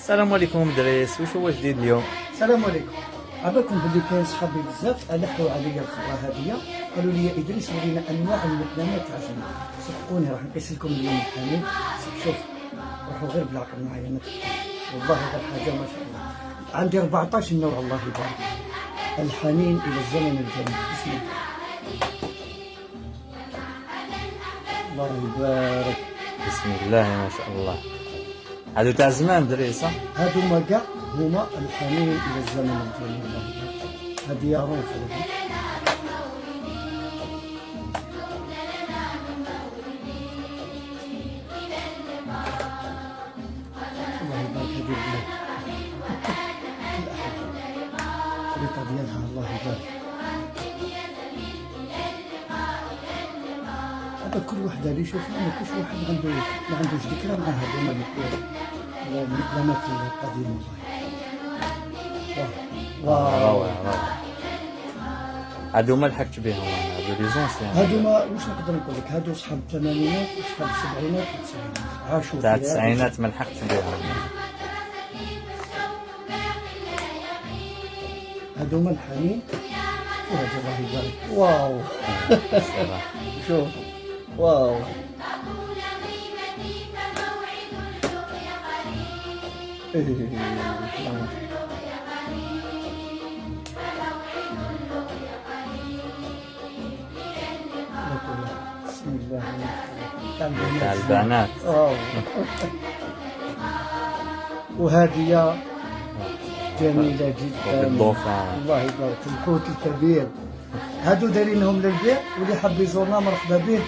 السلام عليكم دريس، واش هو جديد اليوم؟ السلام عليكم. عباكم باللي كاين صحابي بزاف الحوا عليا الخبره هذه، قالوا لي ادريس ورينا انواع المكنمات تاع الجمل. صدقوني راح نقيس لكم اليوم الحامل. شوف روحوا غير بالعقل معايا، ما تبقاش والله غير حاجه ما شاء الله. عندي 14 نوع الله يبارك. الحنين الى الزمن الجميل. بسم الله. الله يبارك. بسم الله ما شاء الله. هادو تاع زمان دريس صح؟ هادو ما كاع هما الحنين الى الزمن الجميل الله يبارك. هذه يا روح الله يبارك. هذه البلاد الخريطة ديالها الله يبارك. هذا كل وحده اللي يشوفها ما كاش واحد ما عندوش ذكرى مع هذوما المقدمات القديمة. روعة روعة. هادو ما لحقت بهم انا، هادو لي زونسيان. هادو ما واش نقدر نقول لك، هادو صحاب الثمانينات وصحاب السبعينات والتسعينات، عاشوا تاع فيها. التسعينات ما لحقتش بهم. هادوما الحنين وهذا الله يبارك. واو شوف واو. بسم الله تاع البنات. وهذه جميلة جدا الضوفان الله يبارك. الحوت الكبير هادو دايرينهم للبيع، واللي حاب يزورنا مرحبا به.